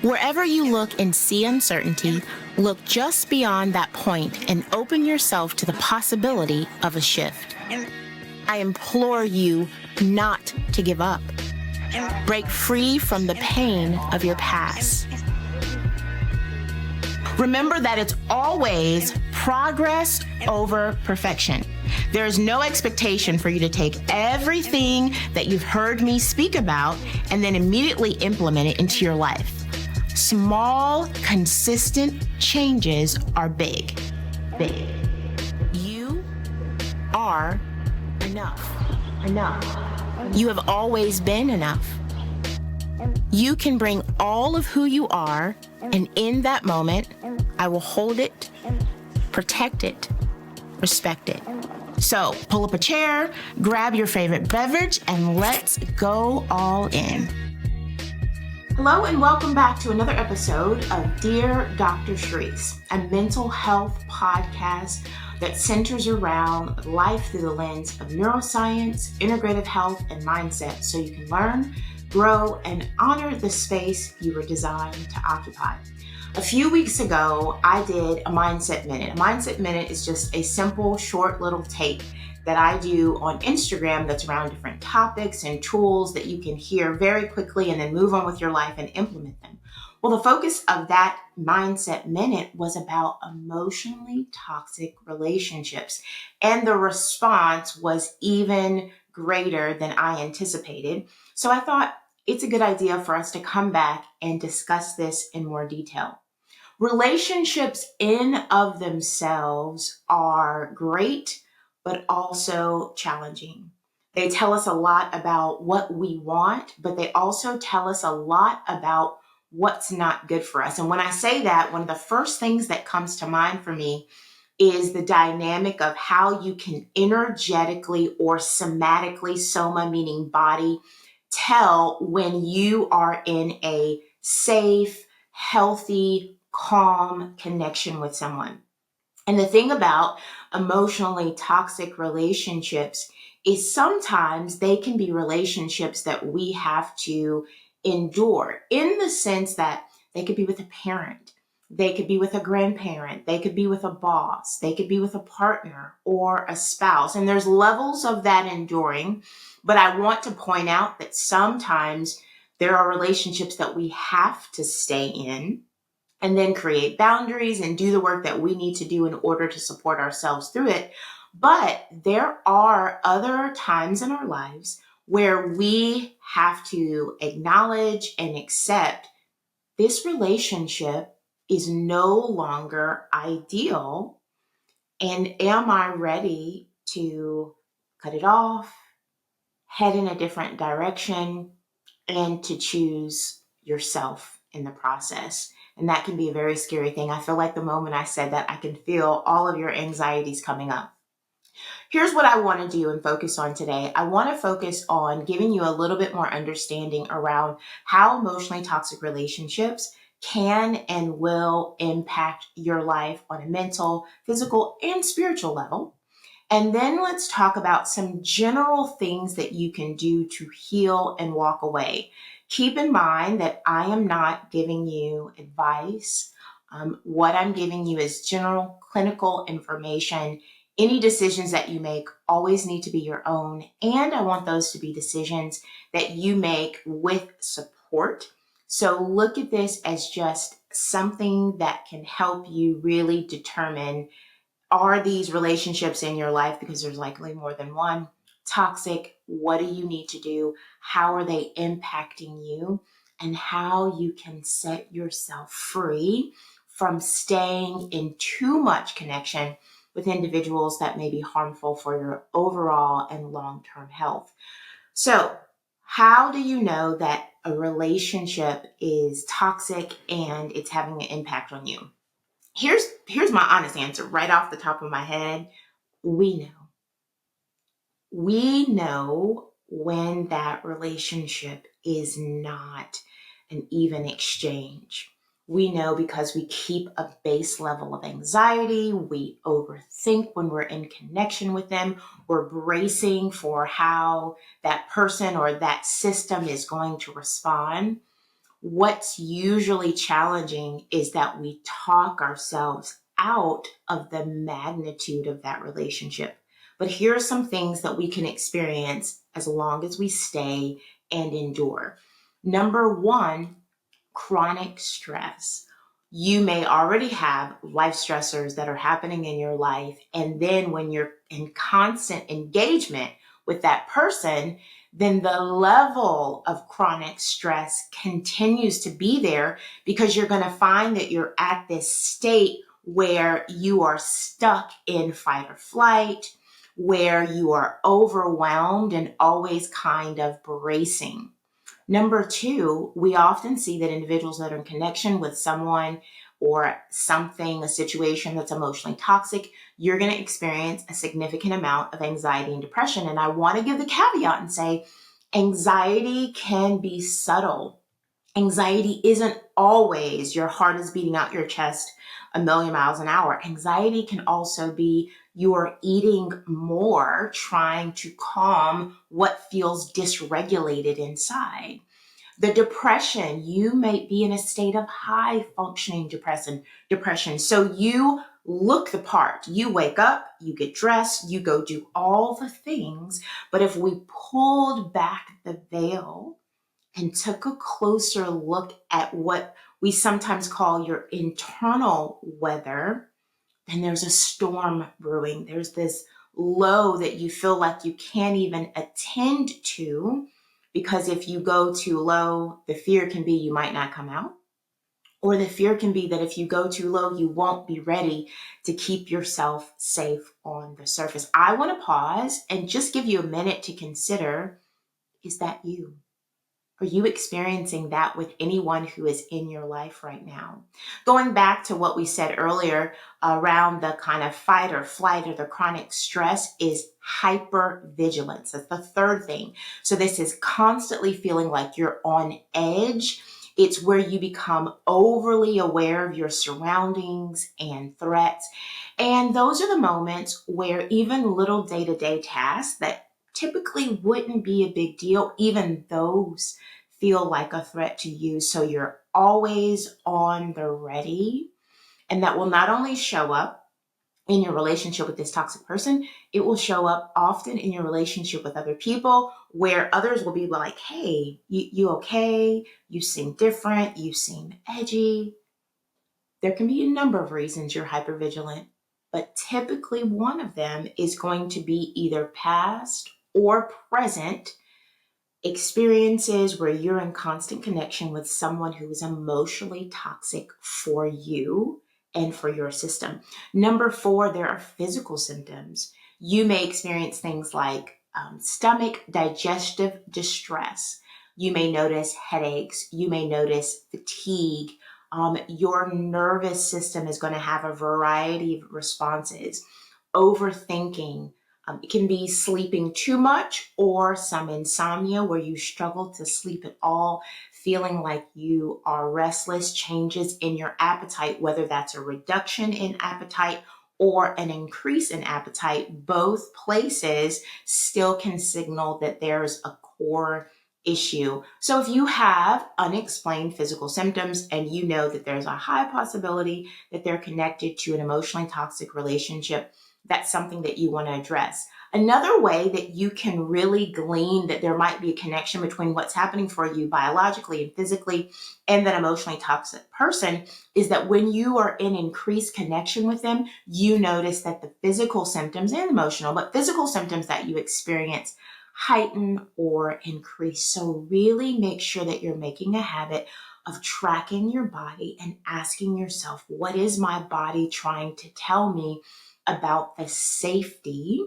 Wherever you look and see uncertainty, look just beyond that point and open yourself to the possibility of a shift. I implore you not to give up. Break free from the pain of your past. Remember that it's always progress over perfection. There is no expectation for you to take everything that you've heard me speak about and then immediately implement it into your life. Small, consistent changes are big. You are enough. You have always been enough. You can bring all of who you are, and in that moment, I will hold it, protect it, respect it. So pull up a chair, grab your favorite beverage, and let's go all in. Hello and welcome back to another episode of Dear Dr. Charryse, a mental health podcast that centers around life through the lens of neuroscience, integrative health, and mindset so you can learn, grow, and honor the space you were designed to occupy. A few weeks ago, I did a Mindset Minute. A Mindset Minute is just a simple, short little tape that I do on Instagram that's around different topics and tools that you can hear very quickly and then move on with your life and implement them. Well, the focus of that Mindset Minute was about emotionally toxic relationships, and the response was even greater than I anticipated. So I thought it's a good idea for us to come back and discuss this in more detail. Relationships in of themselves are great, but also challenging. They tell us a lot about what we want, but they also tell us a lot about what's not good for us. And when I say that, one of the first things that comes to mind for me is the dynamic of how you can energetically or somatically, soma meaning body, tell when you are in a safe, healthy, calm connection with someone. And the thing about emotionally toxic relationships is sometimes they can be relationships that we have to endure, in the sense that they could be with a parent, they could be with a grandparent, they could be with a boss, they could be with a partner or a spouse. And there's levels of that enduring, but I want to point out that sometimes there are relationships that we have to stay in and then create boundaries and do the work that we need to do in order to support ourselves through it. But there are other times in our lives where we have to acknowledge and accept this relationship is no longer ideal. And am I ready to cut it off, head in a different direction, and to choose yourself in the process? And that can be a very scary thing. I feel like the moment I said that, I can feel all of your anxieties coming up. Here's what I want to do and focus on today. I want to focus on giving you a little bit more understanding around how emotionally toxic relationships can and will impact your life on a mental, physical, and spiritual level. And then let's talk about some general things that you can do to heal and walk away. Keep in mind that I am not giving you advice. What I'm giving you is general clinical information. Any decisions that you make always need to be your own, and I want those to be decisions that you make with support. So look at this as just something that can help you really determine, are these relationships in your life, because there's likely more than one, toxic? What do you need to do? How are they impacting you? And how you can set yourself free from staying in too much connection with individuals that may be harmful for your overall and long-term health. So, how do you know that a relationship is toxic and it's having an impact on you? Here's my honest answer right off the top of my head. We know. We know when that relationship is not an even exchange. We know because we keep a base level of anxiety. We overthink when we're in connection with them. We're bracing for how that person or that system is going to respond. What's usually challenging is that we talk ourselves out of the magnitude of that relationship. But here are some things that we can experience as long as we stay and endure. Number one, chronic stress. You may already have life stressors that are happening in your life. And then when you're in constant engagement with that person, then the level of chronic stress continues to be there because you're going to find that you're at this state where you are stuck in fight or flight, where you are overwhelmed and always kind of bracing. Number two, we often see that individuals that are in connection with someone or something, a situation that's emotionally toxic, you're going to experience a significant amount of anxiety and depression. And I want to give the caveat and say anxiety can be subtle. Anxiety isn't always your heart is beating out your chest a million miles an hour. Anxiety can also be you're eating more, trying to calm what feels dysregulated inside. The depression, you may be in a state of high functioning depression. So you look the part. You wake up, you get dressed, you go do all the things. But if we pulled back the veil and took a closer look at what we sometimes call your internal weather, then there's a storm brewing. There's this low that you feel like you can't even attend to, because if you go too low, the fear can be you might not come out. Or the fear can be that if you go too low, you won't be ready to keep yourself safe on the surface. I want to pause and just give you a minute to consider, is that you? Are you experiencing that with anyone who is in your life right now? Going back to what we said earlier around the kind of fight or flight or the chronic stress is hypervigilance. That's the third thing. So this is constantly feeling like you're on edge. It's where you become overly aware of your surroundings and threats. And those are the moments where even little day-to-day tasks that typically wouldn't be a big deal, even those feel like a threat to you. So you're always on the ready. And that will not only show up in your relationship with this toxic person, it will show up often in your relationship with other people, where others will be like, hey, you okay? You seem different. You seem edgy. There can be a number of reasons you're hypervigilant, but typically one of them is going to be either past or present experiences where you're in constant connection with someone who is emotionally toxic for you and for your system. Number four, there are physical symptoms. You may experience things like stomach digestive distress. You may notice headaches. You may notice fatigue. Your nervous system is going to have a variety of responses. Overthinking. It can be sleeping too much or some insomnia where you struggle to sleep at all, feeling like you are restless, changes in your appetite, whether that's a reduction in appetite or an increase in appetite. Both places still can signal that there's a core issue. So if you have unexplained physical symptoms and you know that there's a high possibility that they're connected to an emotionally toxic relationship, that's something that you want to address. Another way that you can really glean that there might be a connection between what's happening for you biologically and physically and that emotionally toxic person is that when you are in increased connection with them, you notice that the physical symptoms and emotional, but physical symptoms that you experience heighten or increase. So really make sure that you're making a habit of tracking your body and asking yourself, what is my body trying to tell me about the safety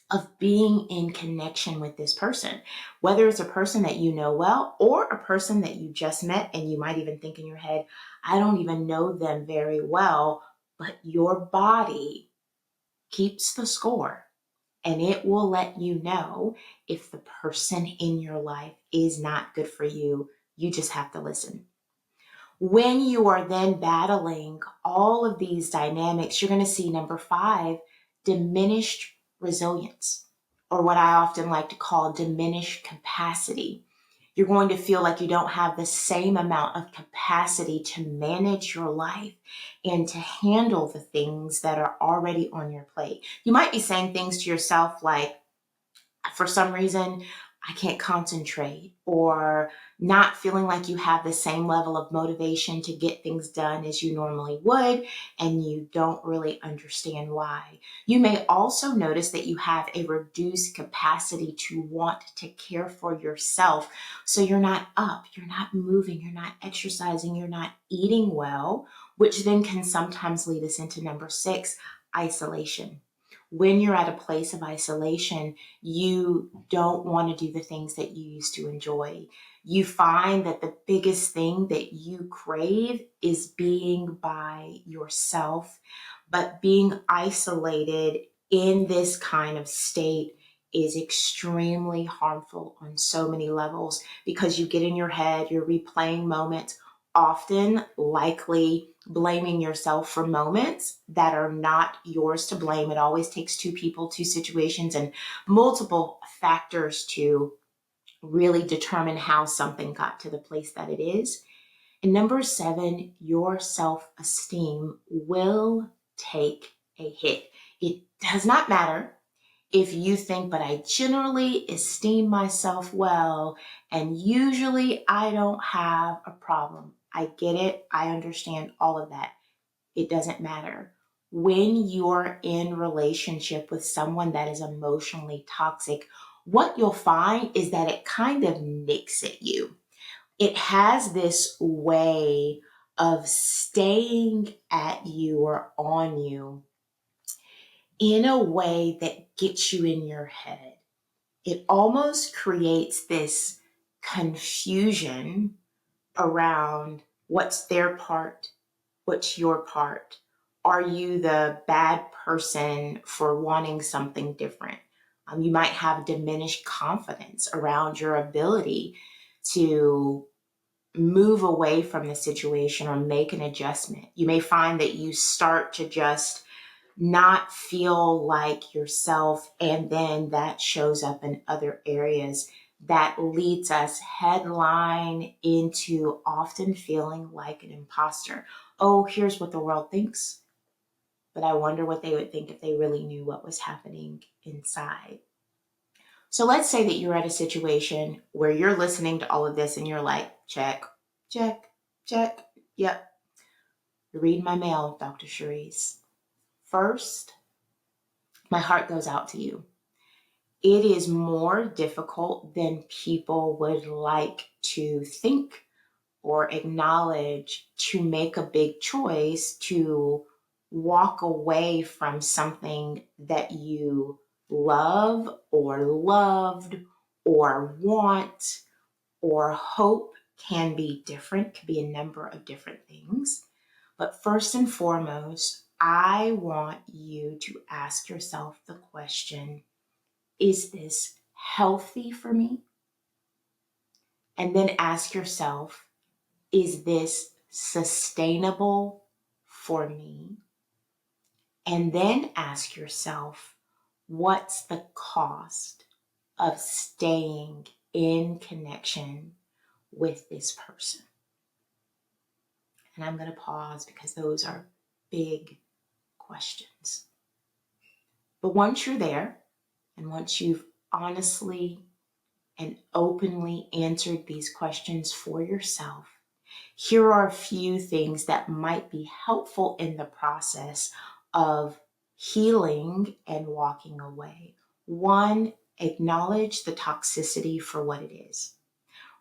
of being in connection with this person, whether it's a person that you know well or a person that you just met and you might even think in your head, I don't even know them very well, but your body keeps the score and it will let you know if the person in your life is not good for you. You just have to listen. When you are then battling all of these dynamics, you're going to see number five, diminished resilience, or what I often like to call diminished capacity. You're going to feel like you don't have the same amount of capacity to manage your life and to handle the things that are already on your plate. You might be saying things to yourself like, for some reason, I can't concentrate, or not feeling like you have the same level of motivation to get things done as you normally would, and you don't really understand why. You may also notice that you have a reduced capacity to want to care for yourself. So you're not up, you're not moving, you're not exercising, you're not eating well, which then can sometimes lead us into number 6, isolation. When you're at a place of isolation, you don't want to do the things that you used to enjoy. You find that the biggest thing that you crave is being by yourself, but being isolated in this kind of state is extremely harmful on so many levels, because you get in your head, you're replaying moments, often likely blaming yourself for moments that are not yours to blame. It always takes 2 people, 2 situations, and multiple factors to really determine how something got to the place that it is. And number 7, your self-esteem will take a hit. It does not matter if you think, but I generally esteem myself well, and usually I don't have a problem. I get it. I understand all of that. It doesn't matter. When you're in relationship with someone that is emotionally toxic, what you'll find is that it kind of nicks at you. It has this way of staying at you or on you in a way that gets you in your head. It almost creates this confusion around what's their part, what's your part. Are you the bad person for wanting something different? You might have diminished confidence around your ability to move away from the situation or make an adjustment. You may find that you start to just not feel like yourself, and then that shows up in other areas that leads us headline into often feeling like an imposter. Oh, here's what the world thinks, but I wonder what they would think if they really knew what was happening inside. So let's say that you're at a situation where you're listening to all of this and you're like, check, check, check. Yep. You're reading my mail, Dr. Charryse. First, my heart goes out to you. It is more difficult than people would like to think or acknowledge to make a big choice to walk away from something that you love or loved or want or hope. Can be different, can be a number of different things. But first and foremost, I want you to ask yourself the question, is this healthy for me? And then ask yourself, is this sustainable for me? And then ask yourself, what's the cost of staying in connection with this person? And I'm going to pause because those are big questions. But once you're there, and once you've honestly and openly answered these questions for yourself, here are a few things that might be helpful in the process of healing and walking away. 1, acknowledge the toxicity for what it is.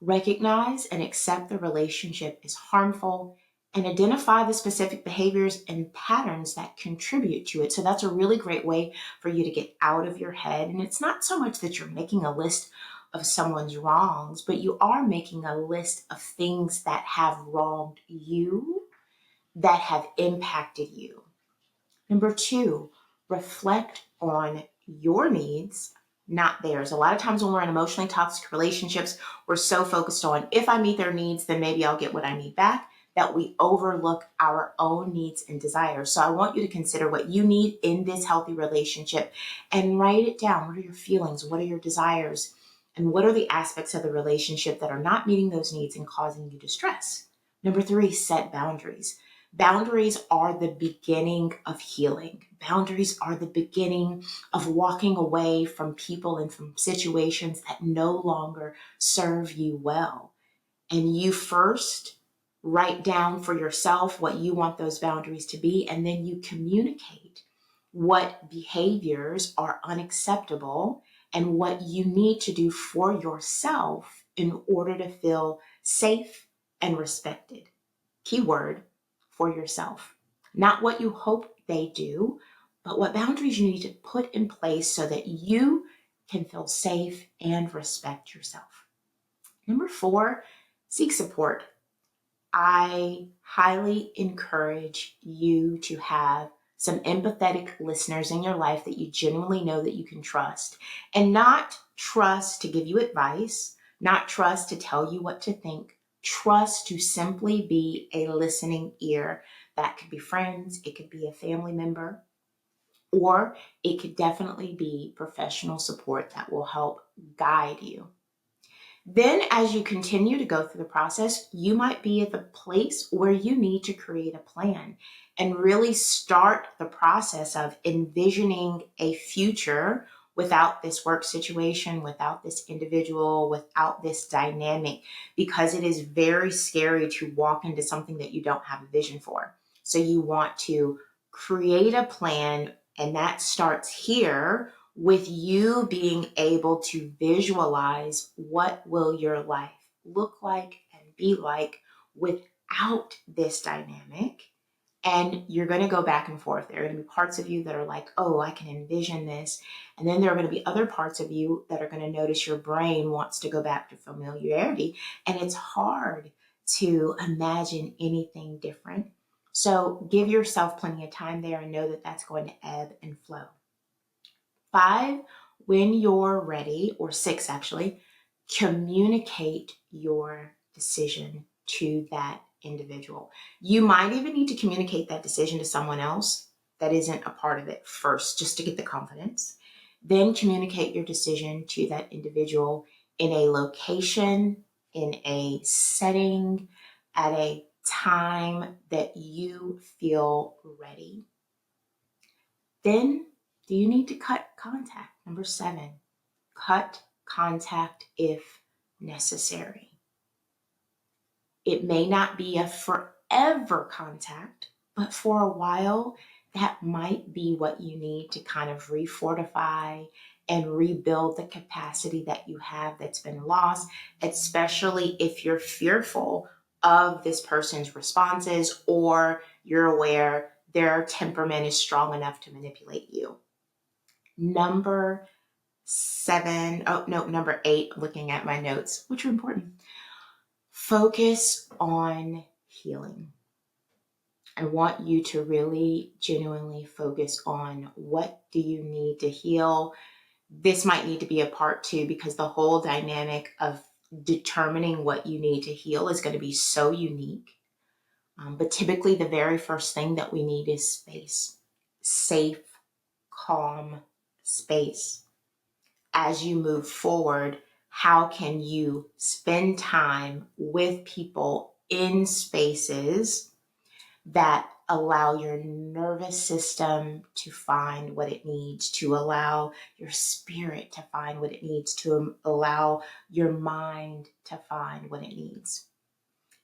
Recognize and accept the relationship is harmful, and identify the specific behaviors and patterns that contribute to it. So that's a really great way for you to get out of your head. And it's not so much that you're making a list of someone's wrongs, but you are making a list of things that have wronged you, that have impacted you. Number 2, reflect on your needs, not theirs. A lot of times when we're in emotionally toxic relationships, we're so focused on, if I meet their needs, then maybe I'll get what I need back, that we overlook our own needs and desires. So I want you to consider what you need in this healthy relationship and write it down. What are your feelings? What are your desires? And what are the aspects of the relationship that are not meeting those needs and causing you distress? Number 3, set boundaries. Boundaries are the beginning of healing. Boundaries are the beginning of walking away from people and from situations that no longer serve you well. And you first write down for yourself what you want those boundaries to be, and then you communicate what behaviors are unacceptable and what you need to do for yourself in order to feel safe and respected. Keyword, for yourself. Not what you hope they do, but what boundaries you need to put in place so that you can feel safe and respect yourself. Number 4, seek support. I highly encourage you to have some empathetic listeners in your life that you genuinely know that you can trust, and not trust to give you advice, not trust to tell you what to think, trust to simply be a listening ear. That could be friends, it could be a family member, or it could definitely be professional support that will help guide you. Then, as you continue to go through the process, you might be at the place where you need to create a plan and really start the process of envisioning a future without this work situation, without this individual, without this dynamic, because it is very scary to walk into something that you don't have a vision for. So you want to create a plan, and that starts here with you being able to visualize what will your life look like and be like without this dynamic. And you're going to go back and forth. There are going to be parts of you that are like, oh, I can envision this. And then there are going to be other parts of you that are going to notice your brain wants to go back to familiarity. And it's hard to imagine anything different. So give yourself plenty of time there and know that that's going to ebb and flow. 5, when you're ready, or 6 actually, communicate your decision to that individual. You might even need to communicate that decision to someone else that isn't a part of it first, just to get the confidence. Then communicate your decision to that individual in a location, in a setting, at a time that you feel ready. Then, do you need to cut contact? Number 7, cut contact if necessary. It may not be a forever contact, but for a while, that might be what you need to kind of refortify and rebuild the capacity that you have that's been lost, especially if you're fearful of this person's responses, or you're aware their temperament is strong enough to manipulate you. Number 8, looking at my notes, which are important. Focus on healing. I want you to really genuinely focus on what do you need to heal. This might need to be a part 2, because the whole dynamic of determining what you need to heal is going to be so unique. But typically the very first thing that we need is space. Safe, calm space. As you move forward, how can you spend time with people in spaces that allow your nervous system to find what it needs, to allow your spirit to find what it needs, to allow your mind to find what it needs?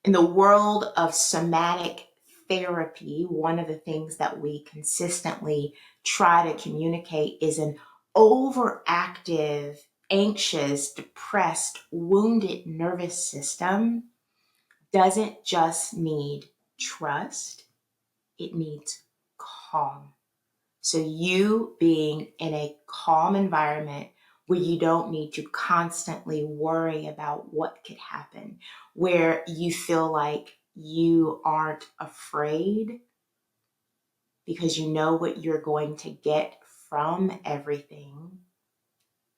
In the world of somatic therapy, one of the things that we consistently try to communicate is an overactive, anxious, depressed, wounded nervous system doesn't just need trust, it needs calm. So you being in a calm environment where you don't need to constantly worry about what could happen, where you feel like you aren't afraid because you know what you're going to get from everything,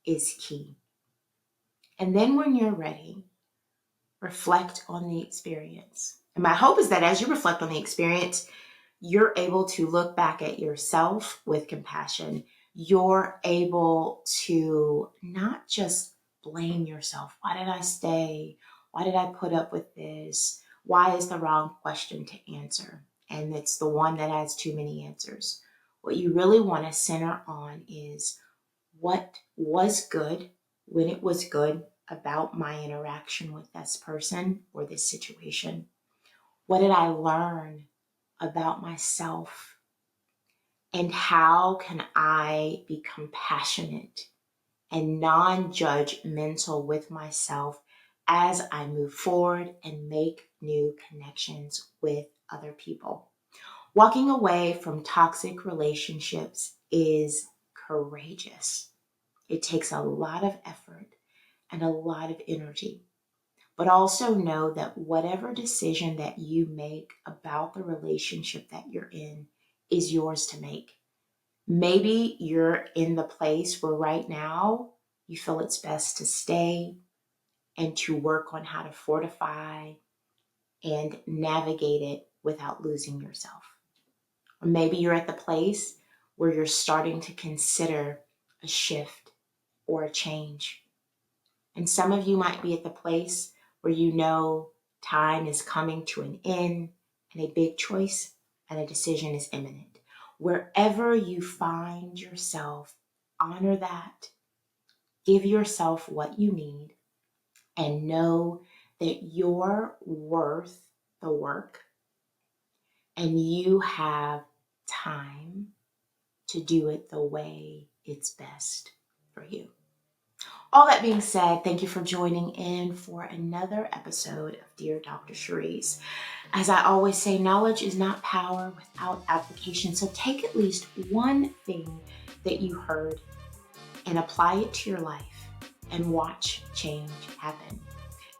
is key. And then when you're ready, reflect on the experience. And my hope is that as you reflect on the experience, you're able to look back at yourself with compassion. You're able to not just blame yourself. Why did I stay? Why did I put up with this? Why is the wrong question to answer? And it's the one that has too many answers. What you really want to center on is what was good when it was good about my interaction with this person or this situation. What did I learn about myself? And how can I be compassionate and non-judgmental with myself as I move forward and make new connections with other people? Walking away from toxic relationships is courageous. It takes a lot of effort and a lot of energy. But also know that whatever decision that you make about the relationship that you're in is yours to make. Maybe you're in the place where right now you feel it's best to stay and to work on how to fortify and navigate it without losing yourself. Or maybe you're at the place where you're starting to consider a shift or a change. And some of you might be at the place where you know time is coming to an end and a big choice and a decision is imminent. Wherever you find yourself, honor that. Give yourself what you need and know that you're worth the work and you have time to do it the way it's best for you. All that being said, thank you for joining in for another episode of Dear Dr. Charryse. As I always say, knowledge is not power without application. So take at least one thing that you heard and apply it to your life and watch change happen.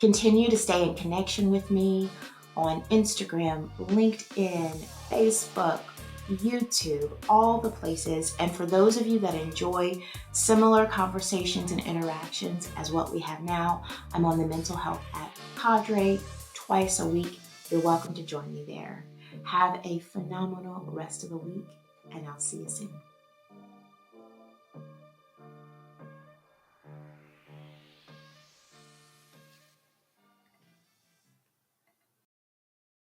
Continue to stay in connection with me on Instagram, LinkedIn, Facebook, YouTube, all the places. And for those of you that enjoy similar conversations and interactions as what we have now, I'm on the Mental Health at Cadre twice a week. You're welcome to join me there. Have a phenomenal rest of the week, and I'll see you soon.